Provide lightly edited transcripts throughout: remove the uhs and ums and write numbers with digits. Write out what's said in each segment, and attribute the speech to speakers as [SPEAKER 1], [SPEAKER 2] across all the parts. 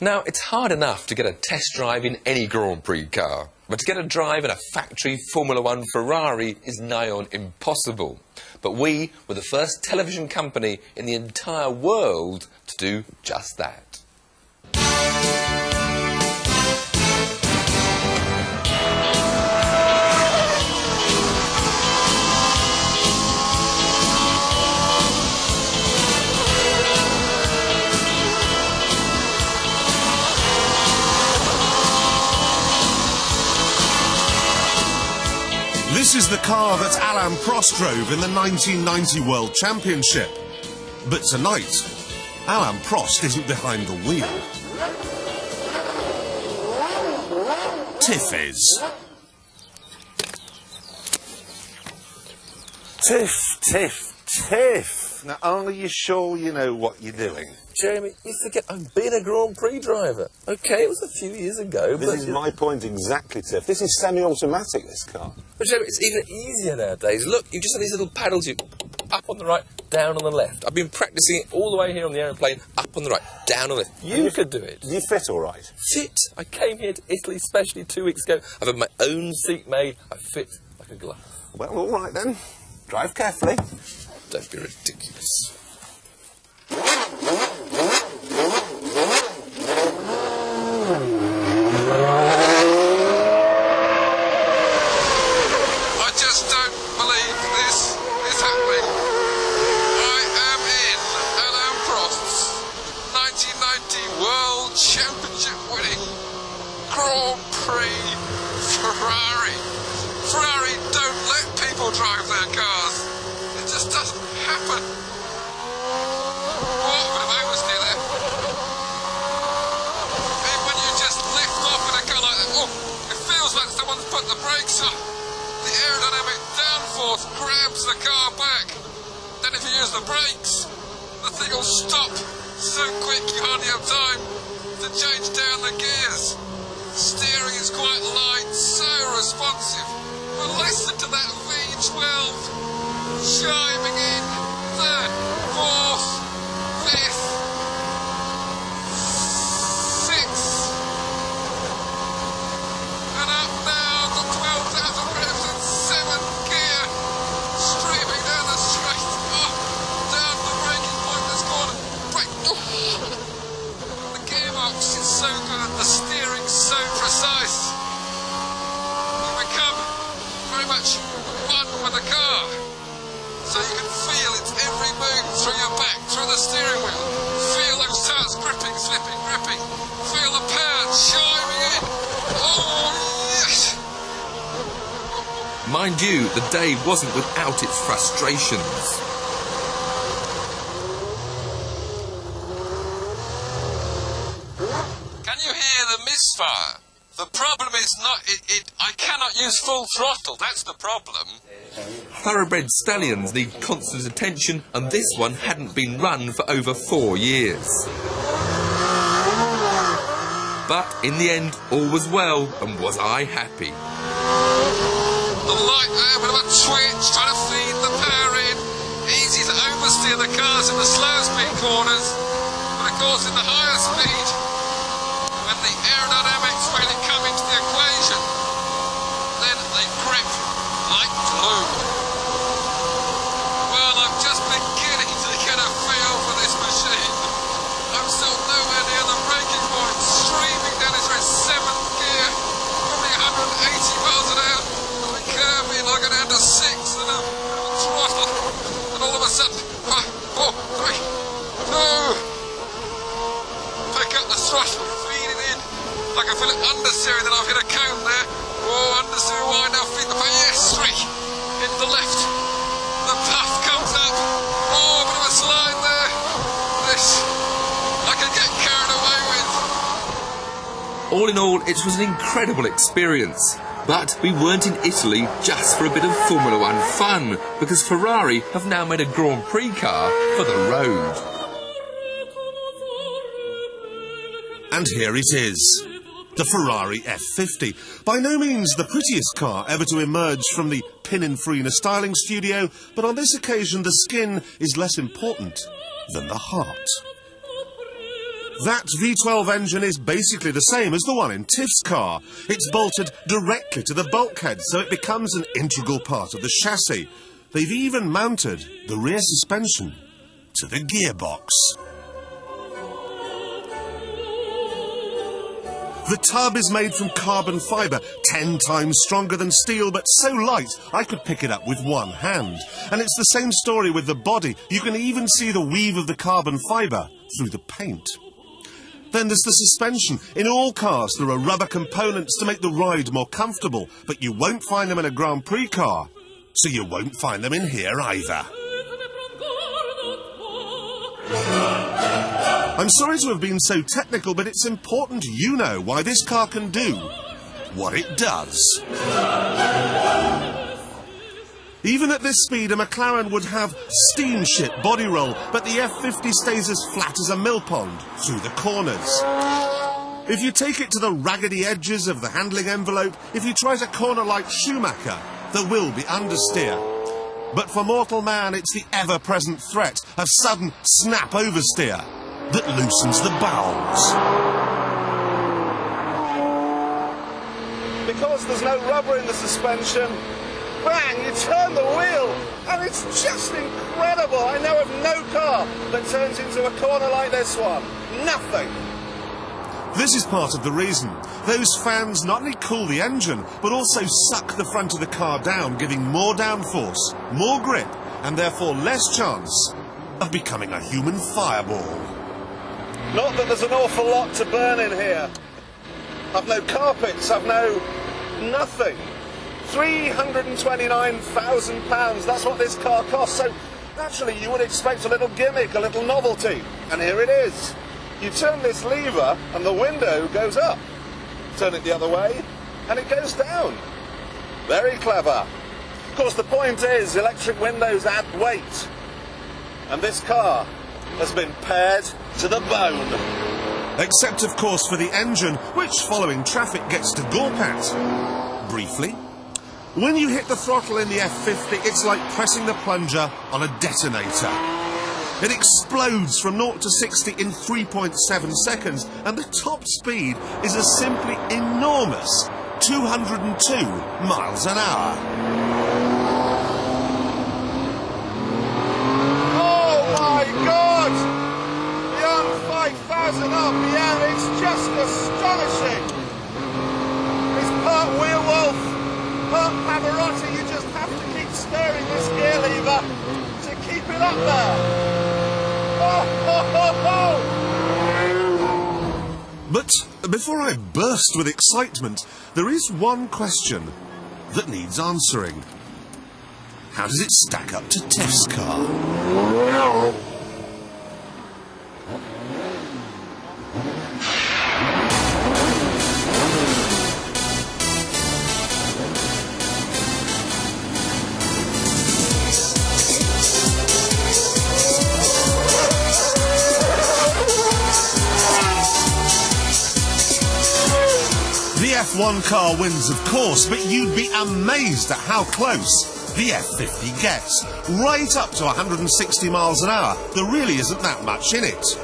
[SPEAKER 1] Now, it's hard enough to get a test drive in any Grand Prix car, but to get a drive in a factory Formula 1 Ferrari is nigh on impossible. But we were the first television company in the entire world to do just that.
[SPEAKER 2] This is the car that Alain Prost drove in the 1990 World Championship. But tonight, Alain Prost isn't behind the wheel. Tiff is.
[SPEAKER 3] Tiff. Now, are you sure you know what you're doing?
[SPEAKER 1] Jeremy, you forget I've been a Grand Prix driver. OK, it was a few years ago, but...
[SPEAKER 3] This is my point exactly, Tiff. This is semi-automatic, this car.
[SPEAKER 1] But Jeremy, it's even easier nowadays. Look, you just have these little paddles, you up on the right, down on the left. I've been practising it all the way here on the aeroplane, up on the right, down on the left. You could do it.
[SPEAKER 3] Do you fit all right?
[SPEAKER 1] Fit? I came here to Italy especially 2 weeks ago. I've had my own seat made. I fit like a glove.
[SPEAKER 3] Well, all right then. Drive carefully.
[SPEAKER 1] Don't be ridiculous.
[SPEAKER 4] I just don't believe this is happening. I am in Alain Prost's 1990 World Championship winning Grand Prix Ferrari. Ferrari don't let people drive their cars. It just doesn't happen. What would I was near there? Even when you just lift off in a car like that, oh, it feels like someone's put the brakes on. The aerodynamic downforce grabs the car back. Then if you use the brakes, the thing will stop so quick you hardly have time to change down the gears. Steering is quite light, so responsive. But listen to that V12 chiming in. Third, fourth, fifth, sixth. And up now to 12,000 revs in seventh gear. Streaming down the straight. Oh, down the braking point this corner. Brake. Oh. The gearbox is so good. The steering so precise. You become very much one with the car. So you can feel its every move through your back, through the steering wheel. Feel those tires gripping, slipping, gripping. Feel the power chiming in. Oh, yes!
[SPEAKER 1] Mind you, the day wasn't without its frustrations.
[SPEAKER 4] Can you hear the misfire? The problem is not, I cannot use full throttle, that's the problem.
[SPEAKER 1] Thoroughbred stallions need constant attention, and this one hadn't been run for over 4 years. But in the end, all was well, and was I happy.
[SPEAKER 4] The light there, a bit of a twitch, trying to feed the power in. Easy to oversteer the cars in the slower speed corners, but of course in the higher speed, when the aerodynamics really come into the equation, then they grip like glue. Well, I'm just beginning to get a feel for this machine. I'm still nowhere near the braking point, streaming down this very seventh gear, probably 180 miles an hour, and the curve in, I go down to 6 and I'm throttle, and all of a sudden, 5, 4, 3, 2, pick up the throttle, feed it in. I can feel it understeering, then I've hit a cone there. Oh, understeering wide now, feed the power. Yes, 3. Into the left. The puff comes up. Oh, a bit of a slide there. This, I can get carried away with.
[SPEAKER 1] All in all, it was an incredible experience. But we weren't in Italy just for a bit of Formula 1 fun, because Ferrari have now made a Grand Prix car for the road.
[SPEAKER 2] And here it is. The Ferrari F50. By no means the prettiest car ever to emerge from the Pininfarina styling studio, but on this occasion the skin is less important than the heart. That V12 engine is basically the same as the one in Tiff's car. It's bolted directly to the bulkhead, so it becomes an integral part of the chassis. They've even mounted the rear suspension to the gearbox. The tub is made from carbon fibre, 10 times stronger than steel, but so light I could pick it up with one hand. And it's the same story with the body. You can even see the weave of the carbon fibre through the paint. Then there's the suspension. In all cars there are rubber components to make the ride more comfortable, but you won't find them in a Grand Prix car, so you won't find them in here either. I'm sorry to have been so technical, but it's important you know why this car can do what it does. Even at this speed, a McLaren would have steamship body roll, but the F50 stays as flat as a mill pond through the corners. If you take it to the raggedy edges of the handling envelope, if you try to corner like Schumacher, there will be understeer. But for mortal man, it's the ever-present threat of sudden snap oversteer that loosens the bowels.
[SPEAKER 3] Because there's no rubber in the suspension, bang, you turn the wheel, and it's just incredible. I know of no car that turns into a corner like this one. Nothing.
[SPEAKER 2] This is part of the reason. Those fans not only cool the engine, but also suck the front of the car down, giving more downforce, more grip, and therefore less chance of becoming a human fireball.
[SPEAKER 3] Not that there's an awful lot to burn in here. I've no carpets, I've no nothing. £329,000, that's what this car costs. So naturally you would expect a little gimmick, a little novelty. And here it is. You turn this lever and the window goes up. Turn it the other way and it goes down. Very clever. Of course, the point is electric windows add weight. And this car has been pared to the bone.
[SPEAKER 2] Except, of course, for the engine, which, following traffic, gets to gawp at. Briefly. When you hit the throttle in the F50, it's like pressing the plunger on a detonator. It explodes from 0 to 60 in 3.7 seconds, and the top speed is a simply enormous 202 miles an hour.
[SPEAKER 3] God! Beyond 5,000 RPM, it's just astonishing. It's part Wheelwolf, part Pavarotti. You just have to keep stirring this gear lever to keep it up there. Oh, ho, ho, ho.
[SPEAKER 2] But before I burst with excitement, there is one question that needs answering. How does it stack up to Tiff's car? The F1 car wins, of course, but you'd be amazed at how close the F50 gets. Right up to 160 miles an hour. There really isn't that much in it.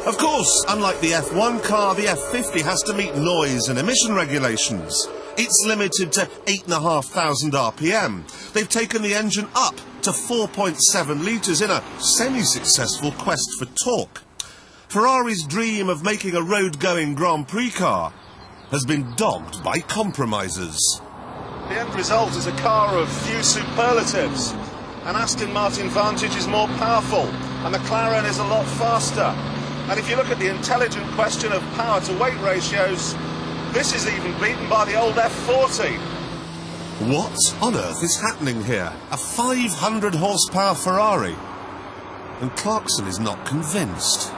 [SPEAKER 2] Of course, unlike the F1 car, the F50 has to meet noise and emission regulations. It's limited to 8,500 RPM. They've taken the engine up to 4.7 litres in a semi-successful quest for torque. Ferrari's dream of making a road-going Grand Prix car has been dogged by compromises.
[SPEAKER 3] The end result is a car of few superlatives. An Aston Martin Vantage is more powerful, a McLaren is a lot faster. And if you look at the intelligent question of power to weight ratios, this is even beaten by the old F40.
[SPEAKER 2] What on earth is happening here? A 500 horsepower Ferrari? And Clarkson is not convinced.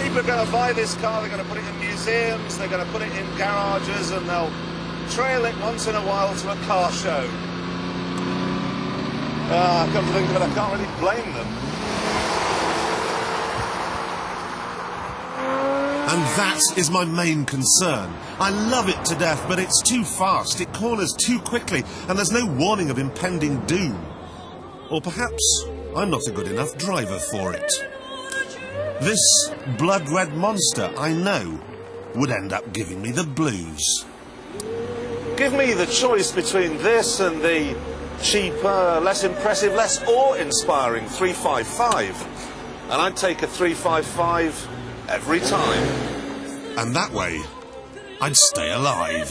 [SPEAKER 3] People are going to buy this car, they're going to put it in museums, they're going to put it in garages, and they'll trail it once in a while to a car show. Come to think of it, I can't really blame them.
[SPEAKER 2] And that is my main concern. I love it to death, but it's too fast, it corners too quickly, and there's no warning of impending doom. Or perhaps I'm not a good enough driver for it. This blood-red monster, I know, would end up giving me the blues.
[SPEAKER 3] Give me the choice between this and the cheaper, less impressive, less awe-inspiring 355. And I'd take a 355 every time.
[SPEAKER 2] And that way, I'd stay alive.